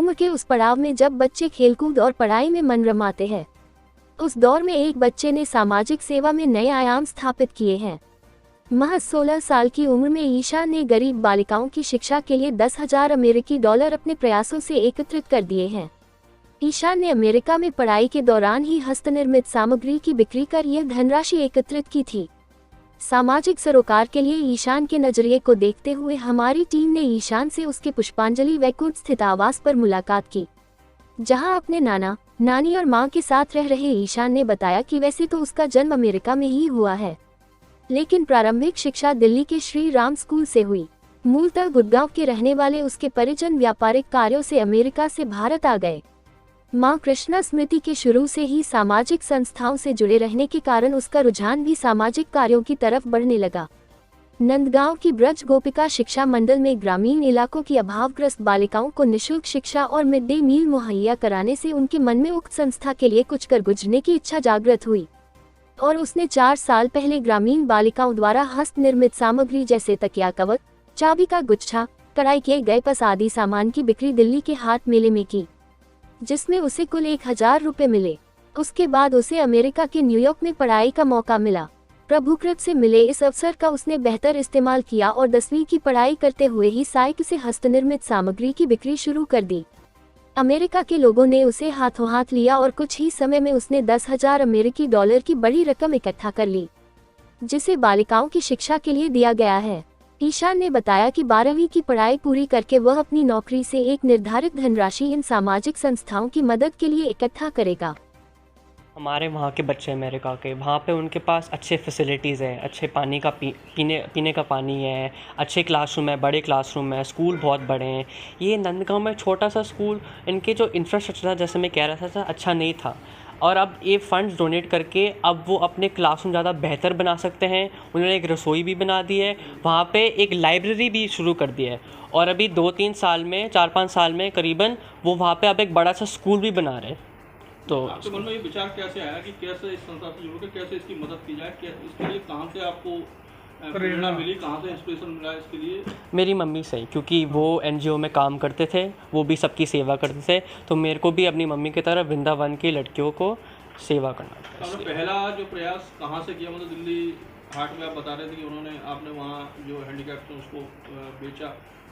उम्र के उस पड़ाव में जब बच्चे खेलकूद और पढ़ाई में मन रमाते हैं। उस दौर में एक बच्चे ने सामाजिक सेवा में नए आयाम स्थापित किए हैं। महज 16 साल की उम्र में ईशान ने गरीब बालिकाओं की शिक्षा के लिए 10,000 अमेरिकी डॉलर अपने प्रयासों से एकत्रित कर दिए हैं। ईशान ने अमेरिका में पढ़ाई के दौरान ही हस्तनिर्मित सामग्री की बिक्री कर यह धनराशि एकत्रित की थी। सामाजिक सरोकार के लिए ईशान के नजरिए को देखते हुए हमारी टीम ने ईशान से उसके पुष्पांजलि वैकुंठ स्थित आवास पर मुलाकात की, जहां अपने नाना नानी और मां के साथ रह रहे ईशान ने बताया कि वैसे तो उसका जन्म अमेरिका में ही हुआ है, लेकिन प्रारंभिक शिक्षा दिल्ली के श्री राम स्कूल से हुई। मूलतः गुड़गांव के रहने वाले उसके परिजन व्यापारिक कार्यों से अमेरिका से भारत आ गए। मां कृष्णा स्मृति के शुरू से ही सामाजिक संस्थाओं से जुड़े रहने के कारण उसका रुझान भी सामाजिक कार्यों की तरफ बढ़ने लगा। नंदगांव की ब्रज गोपिका शिक्षा मंडल में ग्रामीण इलाकों की अभावग्रस्त बालिकाओं को निःशुल्क शिक्षा और मिड डे मील मुहैया कराने से उनके मन में उक्त संस्था के लिए कुछ कर गुजरने की इच्छा जागृत हुई और उसने 4 साल पहले ग्रामीण बालिकाओं द्वारा हस्त निर्मित सामग्री जैसे तकिया कवर, चाबी का गुच्छा, कढ़ाई किए गए पस आदि सामान की बिक्री दिल्ली के हाट मेले में की, जिसमें उसे कुल 1,000 रुपए मिले। उसके बाद उसे अमेरिका के न्यूयॉर्क में पढ़ाई का मौका मिला। प्रभुकृत से मिले इस अवसर का उसने बेहतर इस्तेमाल किया और 10वीं की पढ़ाई करते हुए ही साइकिल से हस्तनिर्मित सामग्री की बिक्री शुरू कर दी। अमेरिका के लोगों ने उसे हाथों हाथ लिया और कुछ ही समय में उसने 10,000 अमेरिकी डॉलर की बड़ी रकम इकट्ठा कर ली, जिसे बालिकाओं की शिक्षा के लिए दिया गया है। ईशान ने बताया कि 12वीं की पढ़ाई पूरी करके वह अपनी नौकरी से एक निर्धारित धनराशि इन सामाजिक संस्थाओं की मदद के लिए इकट्ठा करेगा। हमारे वहाँ के बच्चे अमेरिका के, वहाँ पे उनके पास अच्छे फैसिलिटीज़ हैं, अच्छे पानी का पीने का पानी है, अच्छे क्लासरूम है, बड़े क्लासरूम है, स्कूल बहुत बड़े हैं। ये नंदगांव में छोटा सा स्कूल, इनके जो इंफ्रास्ट्रक्चर था, जैसे मैं कह रहा था, अच्छा नहीं था। और अब ये फ़ंड्स डोनेट करके अब वो अपने क्लासरूम ज़्यादा बेहतर बना सकते हैं। उन्होंने एक रसोई भी बना दी है, वहाँ पे एक लाइब्रेरी भी शुरू कर दी है और अभी 2-3 साल में, 4-5 साल में करीबन वो वहाँ पे अब एक बड़ा सा स्कूल भी बना रहे हैं। तो आपके मन में ये विचार कैसे आया कि कैसे इस संस्था से जुड़कर कैसे इसकी मदद की जाए? इसके लिए कहाँ से आपको प्रेरणा मिली, कहाँ से इंस्पिरेशन मिला इसके लिए? मेरी मम्मी से, क्योंकि वो एनजीओ में काम करते थे, वो भी सबकी सेवा करते थे, तो मेरे को भी अपनी मम्मी की तरह वृंदावन की लड़कियों को सेवा करना था। आपने पहला जो प्रयास कहाँ से किया? मतलब दिल्ली हाट में आप बता रहे थे कि आपने वहाँ जो हैंडीकैप थे उसको बेचा,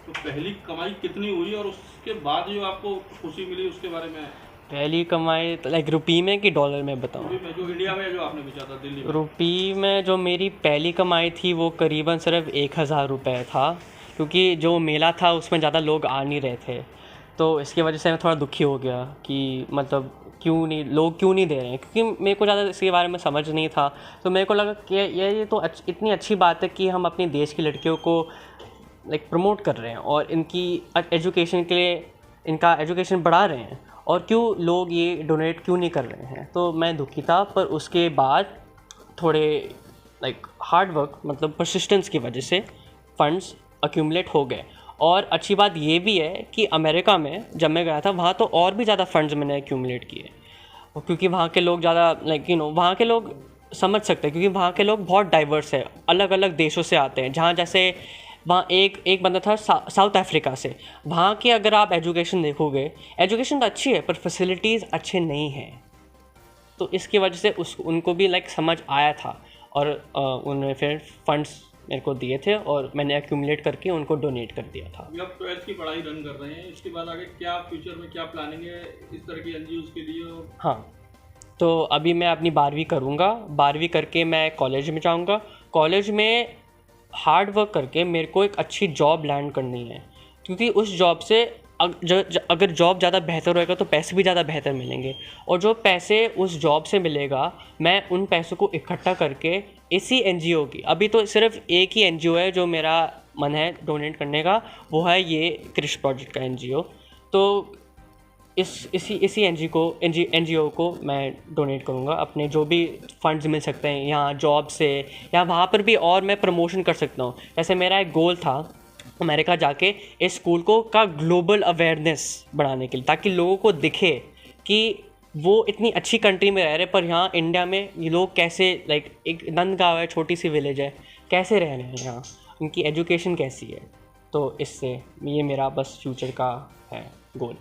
तो पहली कमाई कितनी हुई और उसके बाद जो आपको खुशी मिली उसके बारे में? पहली कमाई तो लाइक रुपये में कि डॉलर में बताऊँ? जो इंडिया में जो आपने बेचा था दिल्ली में। रुपये में जो मेरी पहली कमाई थी वो करीबन सिर्फ 1,000 रुपये था, क्योंकि जो मेला था उसमें ज़्यादा लोग आ नहीं रहे थे, तो इसकी वजह से मैं थोड़ा दुखी हो गया कि मतलब लोग क्यों नहीं दे रहे हैं, क्योंकि मेरे को ज़्यादा इसके बारे में समझ नहीं था। तो मेरे को लगा कि ये तो इतनी अच्छी बात है कि हम अपने देश की लड़कियों को लाइक प्रमोट कर रहे हैं और इनकी एजुकेशन के लिए इनका एजुकेशन बढ़ा रहे हैं, और क्यों लोग ये डोनेट क्यों नहीं कर रहे हैं। तो मैं दुखी था, पर उसके बाद थोड़े लाइक हार्ड वर्क, मतलब परसिस्टेंस की वजह से फ़ंड्स अक्यूमुलेट हो गए। और अच्छी बात ये भी है कि अमेरिका में जब मैं गया था वहाँ तो और भी ज़्यादा फ़ंड्स मैंने अक्यूमुलेट किए, क्योंकि वहाँ के लोग ज़्यादा वहाँ के लोग समझ सकते हैं, क्योंकि वहाँ के लोग बहुत डाइवर्स है, अलग अलग देशों से आते हैं। जहाँ जैसे वहाँ एक बंदा था साउथ अफ्रीका से, वहाँ की अगर आप एजुकेशन देखोगे, एजुकेशन तो अच्छी है पर फैसिलिटीज़ अच्छे नहीं हैं, तो इसकी वजह से उनको भी लाइक समझ आया था और उन्होंने फिर फंड्स मेरे को दिए थे और मैंने एक्यूमुलेट करके उनको डोनेट कर दिया था। अभी आप 12th की पढ़ाई रन कर रहे हैं, इसके बाद आगे क्या फ्यूचर में क्या प्लानिंग है इस तरह की एनजीओज़ के लिए? हाँ, तो अभी मैं अपनी 12वीं करूँगा, 12वीं करके मैं कॉलेज में जाऊँगा। कॉलेज में हार्ड वर्क करके मेरे को एक अच्छी जॉब लैंड करनी है, क्योंकि उस जॉब से अगर जॉब ज़्यादा बेहतर होएगा तो पैसे भी ज़्यादा बेहतर मिलेंगे, और जो पैसे उस जॉब से मिलेगा मैं उन पैसों को इकट्ठा करके इसी एनजीओ की, अभी तो सिर्फ एक ही एनजीओ है जो मेरा मन है डोनेट करने का, वो है ये क्रिश प्रोजेक्ट का एनजीओ। तो इसी एनजीओ को मैं डोनेट करूँगा। अपने जो भी फंड्स मिल सकते हैं यहाँ जॉब से या वहाँ पर भी, और मैं प्रमोशन कर सकता हूँ। जैसे मेरा एक गोल था अमेरिका जाके इस स्कूल का ग्लोबल अवेयरनेस बढ़ाने के लिए, ताकि लोगों को दिखे कि वो इतनी अच्छी कंट्री में रह रहे, पर यहाँ इंडिया में ये लोग कैसे, लाइक एक नंदगांव है, छोटी सी विलेज है, कैसे रह रहे हैं यहाँ, उनकी एजुकेशन कैसी है। तो इससे ये मेरा बस फ्यूचर का है गोल।